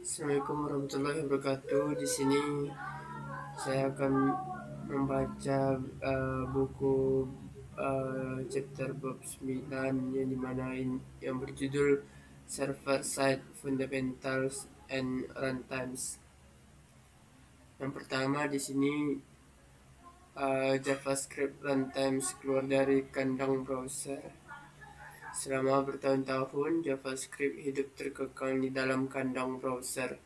Assalamualaikum warahmatullahi wabarakatuh. Di sini saya akan membaca buku chapter bab 9 yang dimana yang berjudul Server Side Fundamentals and Runtimes. Yang pertama di sini JavaScript runtimes keluar dari kandang browser. Selama bertahun-tahun, JavaScript hidup terkekang di dalam kandang browser,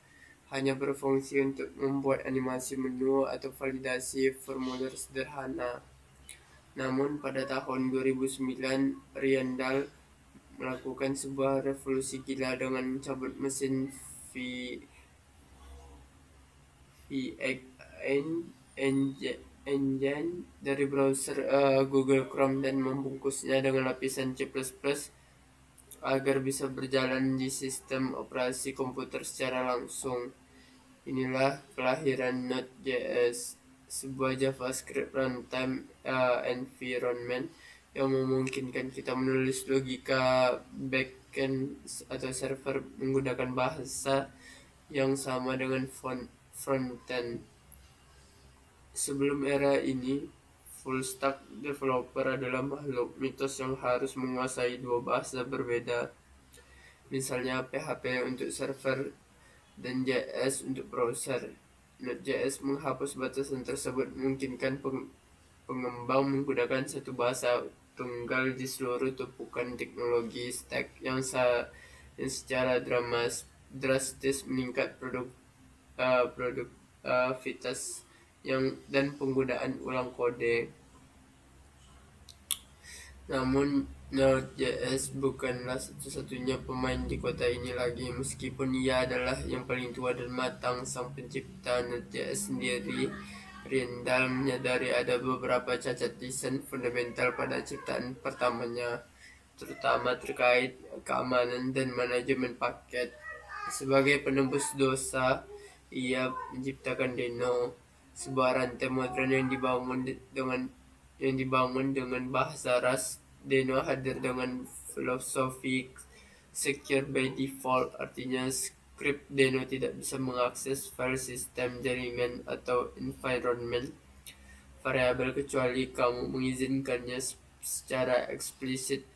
hanya berfungsi untuk membuat animasi menu atau validasi formulir sederhana. Namun pada tahun 2009, Riandal melakukan sebuah revolusi gila dengan mencabut mesin engine dari browser Google Chrome dan membungkusnya dengan lapisan C++ agar bisa berjalan di sistem operasi komputer secara langsung. Inilah kelahiran Node.js, sebuah JavaScript runtime environment yang memungkinkan kita menulis logika backend atau server menggunakan bahasa yang sama dengan frontend. Sebelum era ini, full stack developer adalah makhluk mitos yang harus menguasai dua bahasa berbeda. Misalnya PHP untuk server dan JS untuk browser. Node.js menghapus batasan tersebut, memungkinkan pengembang menggunakan satu bahasa tunggal di seluruh tumpukan teknologi stack yang secara drastis meningkat produktivitas dan penggunaan ulang kode. Namun Node.js bukanlah satu-satunya pemain di kota ini lagi. Meskipun ia adalah yang paling tua dan matang, sang pencipta Node.js sendiri, Riandal, menyadari ada beberapa cacat desain fundamental pada ciptaan pertamanya, terutama terkait keamanan dan manajemen paket. Sebagai penembus dosa, ia menciptakan Deno, sebuah rantai modern yang dibangun dengan bahasa Rust. Deno hadir dengan filosofi secure by default, artinya script Deno tidak bisa mengakses file sistem, jaringan, atau environment variabel kecuali kamu mengizinkannya secara eksplisit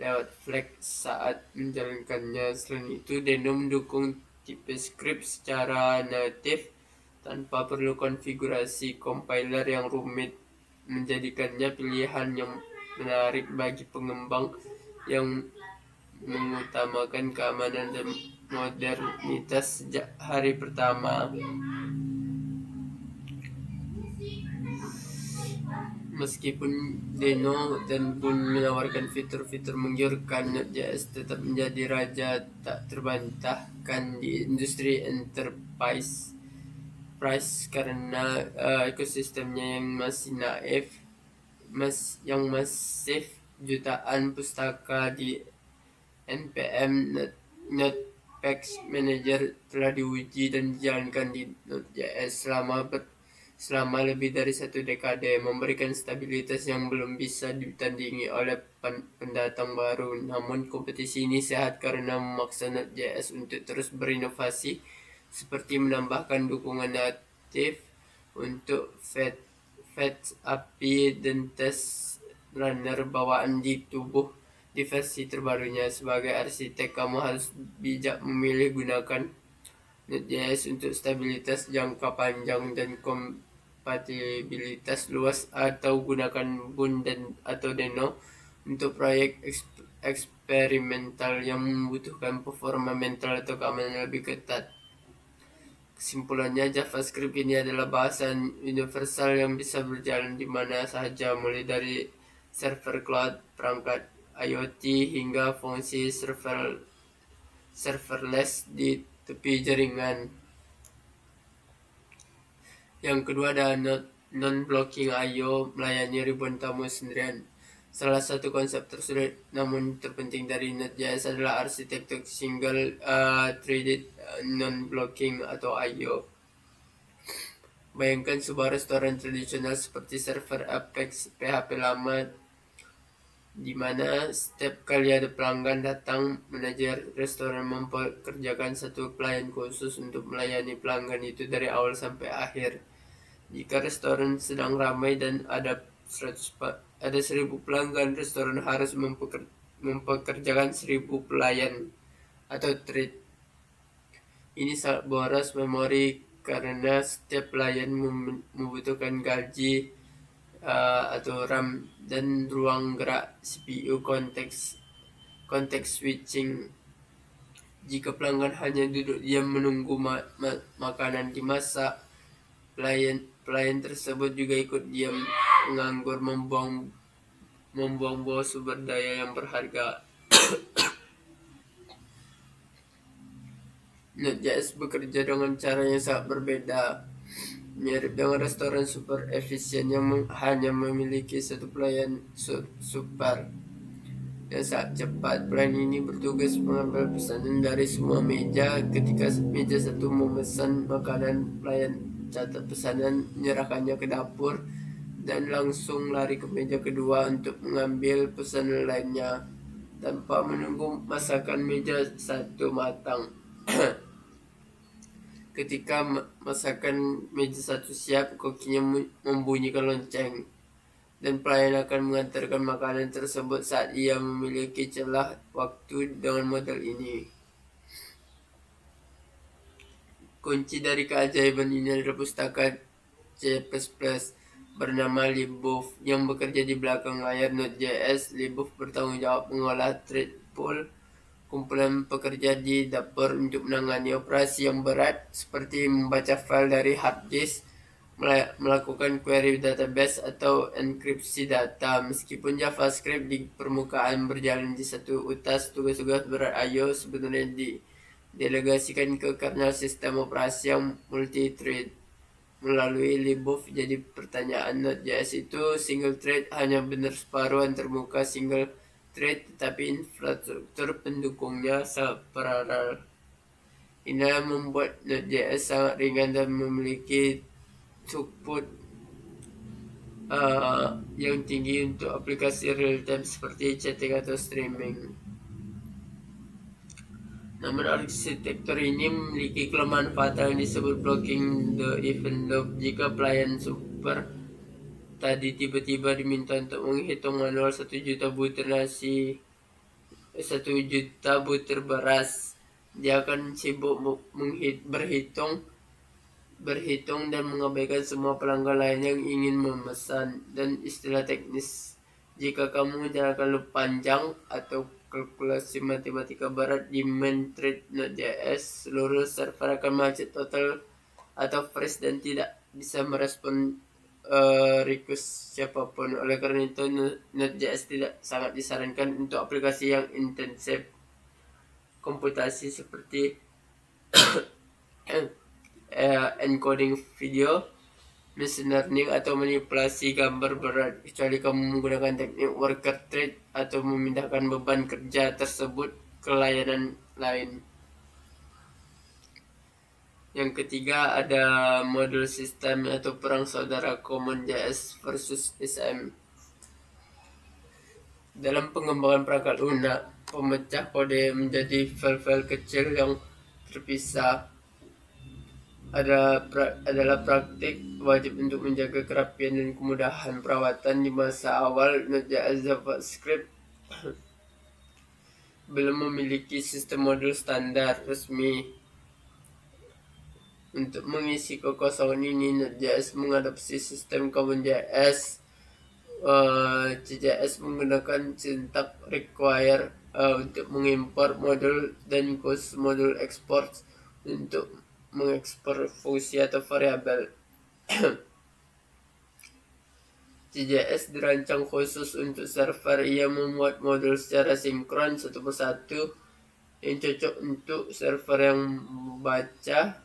lewat flag saat menjalankannya. Selain itu, Deno mendukung tipe script secara native tanpa perlu konfigurasi compiler yang rumit, menjadikannya pilihan yang menarik bagi pengembang yang mengutamakan keamanan dan modernitas sejak hari pertama. Meskipun Deno dan pun menawarkan fitur-fitur menggiurkan, Node.js tetap menjadi raja tak terbantahkan di industri enterprise karena ekosistemnya yang masih masif. Jutaan pustaka di npm Node Manager telah diuji dan dijalankan di Node.js selama lebih dari 1 dekade, memberikan stabilitas yang belum bisa ditandingi oleh pendatang baru. Namun kompetisi ini sehat karena memaksa Node.js untuk terus berinovasi, seperti menambahkan dukungan natif untuk Fetch API dan test runner bawaan di versi terbarunya. Sebagai arsitek, kamu harus bijak memilih gunakan Node.js untuk stabilitas jangka panjang dan kompatibilitas luas, atau gunakan Boon atau Deno untuk proyek eksperimental yang membutuhkan performa mental atau keamanan lebih ketat. Kesimpulannya, JavaScript ini adalah bahasa universal yang bisa berjalan di mana saja, mulai dari server cloud, perangkat IoT, hingga fungsi serverless di tepi jaringan. Yang kedua ada non-blocking I/O, melayani ribuan tamu sendirian. Salah satu konsep tersulit namun terpenting dari Node.js adalah arsitektur single-threaded non-blocking atau I/O. Bayangkan sebuah restoran tradisional seperti server Apex PHP lama di mana setiap kali ada pelanggan datang, manajer restoran mempekerjakan satu pelayan khusus untuk melayani pelanggan itu dari awal sampai akhir. Jika restoran sedang ramai dan ada 1.000 pelanggan, restoran harus mempekerjakan 1.000 pelayan atau trade. Ini sangat boros memori karena setiap pelayan membutuhkan gaji atau RAM dan ruang gerak CPU konteks switching. Jika pelanggan hanya duduk diam menunggu makanan dimasak, pelayan tersebut juga ikut diam menganggur, membuang sumber daya yang berharga. Node.js bekerja dengan cara yang sangat berbeda, mirip dengan restoran super efisien yang hanya memiliki satu pelayan super yang sangat cepat. Pelayan ini bertugas mengambil pesanan dari semua meja. Ketika meja satu memesan makanan, pelayan catat pesanan, menyerahkannya ke dapur, dan langsung lari ke meja kedua untuk mengambil pesanan lainnya tanpa menunggu masakan meja satu matang. Ketika masakan meja satu siap, kokinya membunyikan lonceng, dan pelayan akan mengantarkan makanan tersebut saat ia memiliki celah waktu. Dengan model ini, kunci dari keajaiban ini adalah pustaka C++ bernama libov yang bekerja di belakang layar Node.js. Libov bertanggung jawab mengolah thread pool, kumpulan pekerja di dapur, untuk menangani operasi yang berat seperti membaca file dari hard disk, melakukan query database, atau enkripsi data. Meskipun JavaScript di permukaan berjalan di satu utas, tugas-tugas berat I/O sebenarnya didelegasikan ke kernel sistem operasi yang multi-thread. Melalui libov, jadi pertanyaan Node.js itu single thread hanya benar separuh antar muka single thread, tetapi infrastruktur pendukungnya sangat paralel. Ini membuat Node.js sangat ringan dan memiliki throughput yang tinggi untuk aplikasi real time seperti chatting atau streaming. Namun arsitektur ini memiliki kelemahan fatal yang disebut blocking the event loop. Jika pelayan super tadi tiba-tiba diminta untuk menghitung manual 1 juta butir beras, dia akan sibuk berhitung dan mengabaikan semua pelanggan lain yang ingin memesan. Dan istilah teknis, jika kamu menjalankan loop panjang atau kalkulasi matematika berat di main thread Node.js, seluruh server akan macet total atau freeze dan tidak bisa merespon request siapapun. Oleh karena itu, Node.js tidak sangat disarankan untuk aplikasi yang intensif komputasi seperti encoding video, machine learning, atau manipulasi gambar berat, kecuali kamu menggunakan teknik worker thread atau memindahkan beban kerja tersebut ke layanan lain. Yang ketiga, ada modul sistem atau perang saudara CommonJS versus SM. Dalam pengembangan perangkat lunak, pemecah kode menjadi file-file kecil yang terpisah adalah praktik wajib untuk menjaga kerapian dan kemudahan perawatan. Di masa awal, Node.js JavaScript belum memiliki sistem modul standar resmi. Untuk mengisi kekosongan ini, Node.js mengadopsi sistem CommonJS. CJS menggunakan sintak require untuk mengimpor modul dan khusus modul export untuk mengekspor fungsi atau variabel. CJS dirancang khusus untuk server. Ia memuat modul secara sinkron satu persatu yang cocok untuk server yang membaca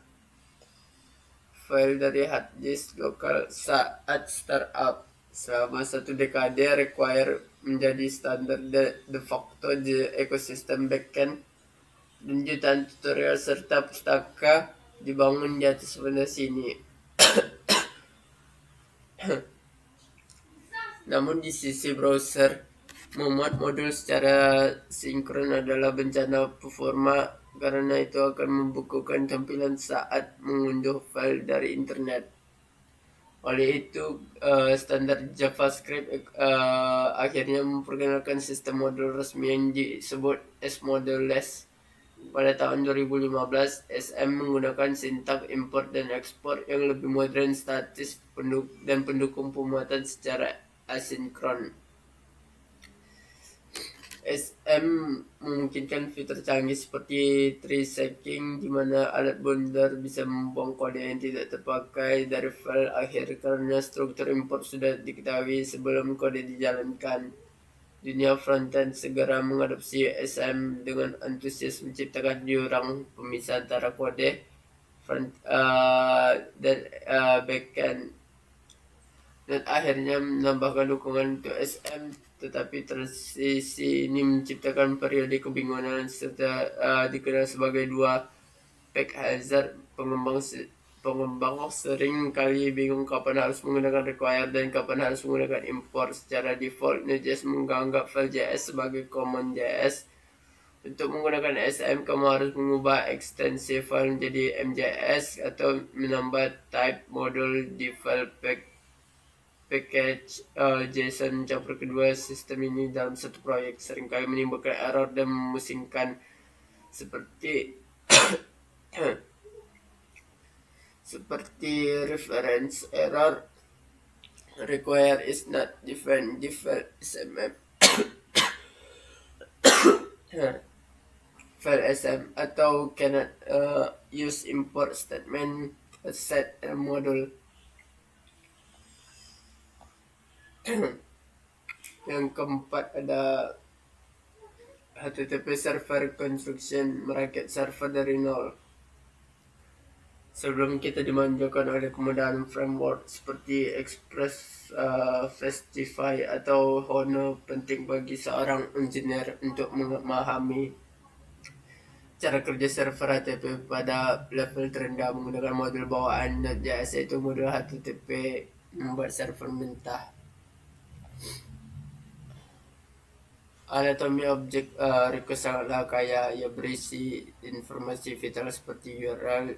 file dari hard disk lokal saat startup. Selama 1 dekade, require menjadi standar de facto di ekosistem backend, dan jutaan tutorial serta pustaka dibangun di atas fondasi ini. Namun di sisi browser, Memuat modul secara sinkron adalah bencana performa karena itu akan membukukan tampilan saat mengunduh file dari internet. Oleh itu, standar JavaScript akhirnya memperkenalkan sistem modul resmi yang disebut S-Moduleless. Pada tahun 2015, SM menggunakan sintak import dan ekspor yang lebih modern, statis, dan pendukung pemuatan secara asinkron. SM memungkinkan fitur canggih seperti tree shaking, di mana alat bundar bisa membuang kode yang tidak terpakai dari file akhir karena struktur import sudah diketahui sebelum kode dijalankan. Dunia frontend segera mengadopsi SM dengan antusias menciptakan jurang pemisah antara kode front dan backend, dan akhirnya menambahkan dukungan untuk SM. Tetapi transisi ini menciptakan periode kebingungan serta dikenal sebagai dua back hazard. Pengembang sering kali bingung kapan harus menggunakan require dan kapan harus menggunakan import. Secara default, Node.js menganggap file JS sebagai common JS. Untuk menggunakan SM, kamu harus mengubah ekstensi file menjadi MJS atau menambah type modul di file package JSON. Campur kedua sistem ini dalam satu proyek seringkali menimbulkan error dan memusingkan, seperti seperti reference error, require is not defined default SMM, file SM, atau cannot use import statement set module. Yang keempat ada HTTP server construction, merakit server dari nol. Sebelum kita dimanjakan oleh kemudahan framework seperti Express, Fastify, atau Hono, penting bagi seorang engineer untuk memahami cara kerja server HTTP pada level terendah menggunakan modul bawaan Node.js, yaitu modul HTTP membuat server mentah. Anatomi objek request sangatlah kaya. Ia berisi informasi vital seperti URL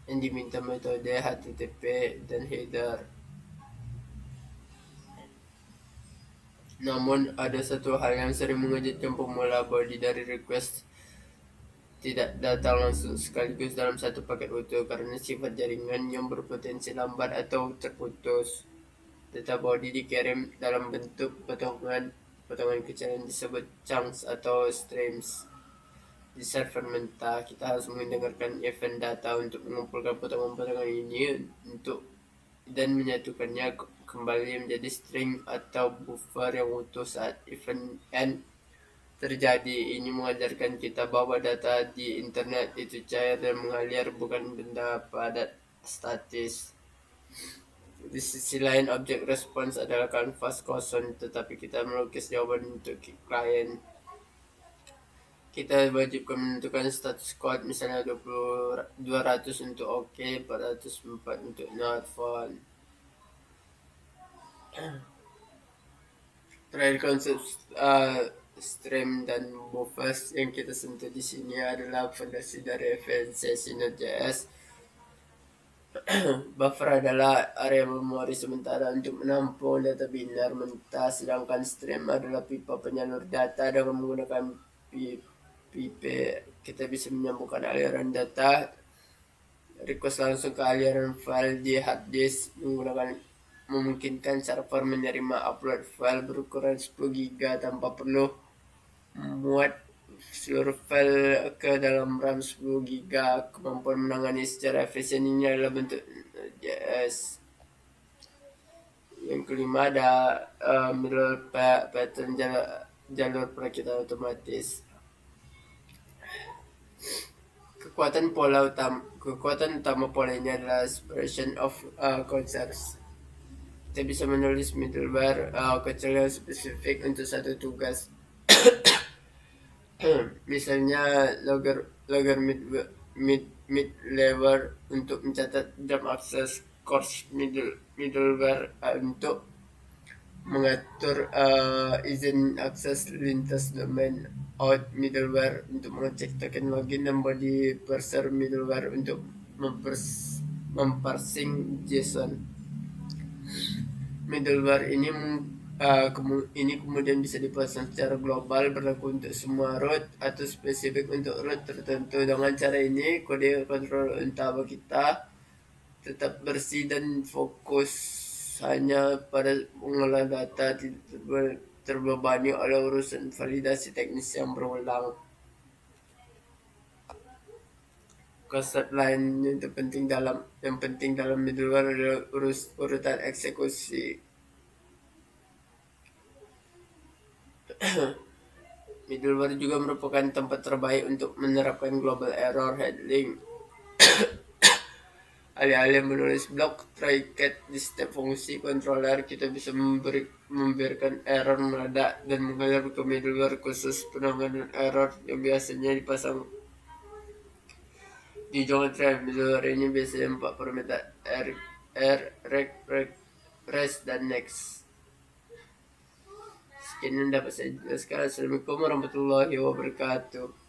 yang diminta, metode HTTP, dan header. Namun ada satu hal yang sering mengejutkan pemula: body dari request tidak datang langsung sekaligus dalam satu paket utuh karena sifat jaringan yang berpotensi lambat atau terputus. Data body dikirim dalam bentuk potongan kecil yang disebut chunks atau streams. Di server mentah, kita harus mendengarkan event data untuk mengumpulkan potongan-potongan ini dan menyatukannya kembali menjadi string atau buffer yang utuh saat event end terjadi. Ini mengajarkan kita bahwa data di internet itu cair dan mengalir, bukan benda padat statis. Di sisi lain, objek response adalah kanvas kosong, tetapi kita melukis jawaban untuk klien. Kita wajibkan menentukan status code, misalnya 200 untuk OK, 404 untuk not found. Terakhir, konsep stream dan buffers yang kita sentuh di sini adalah fondasi dari esensi Node.js. Buffer adalah area memori sementara untuk menampung data binar mentah, sedangkan stream adalah pipa penyalur data. Dengan menggunakan pipa, kita bisa menyambungkan aliran data request langsung ke aliran file di hard disk, memungkinkan server menerima upload file berukuran 10 GB tanpa perlu memuat seluruh file ke dalam RAM 10 GB. Kemampuan menangani secara efisien ini adalah bentuk JS. Yang kelima ada middle pattern, jalur perakitan otomatis. Kekuatan utama pola ini adalah separation of concepts. Kita bisa menulis middleware kecil yang spesifik untuk satu tugas. Misalnya logger middleware untuk mencatat jam akses, course middleware untuk mengatur izin akses lintas domain, out middleware untuk mengecek token login, dan body parser middleware untuk memparsing JSON. Middleware ini kemudian bisa dipasang secara global, berlaku untuk semua root atau spesifik untuk root tertentu. Dengan cara ini, kode kontrol utama kita tetap bersih dan fokus hanya pada mengolah data, tidak terbebani oleh urusan validasi teknis yang berulang. Konsep lain yang penting dalam middleware adalah urutan eksekusi. Middleware juga merupakan tempat terbaik untuk menerapkan global error handling. Alih-alih menulis blok try-catch di setiap fungsi controller, kita bisa memberikan error meledak dan mengalir ke middleware khusus penanganan error yang biasanya dipasang di geometry. Middleware ini biasanya 4 parameter: rec, rest, dan next. Sekian yang dapat saya jelaskan. Assalamualaikum warahmatullahi wabarakatuh.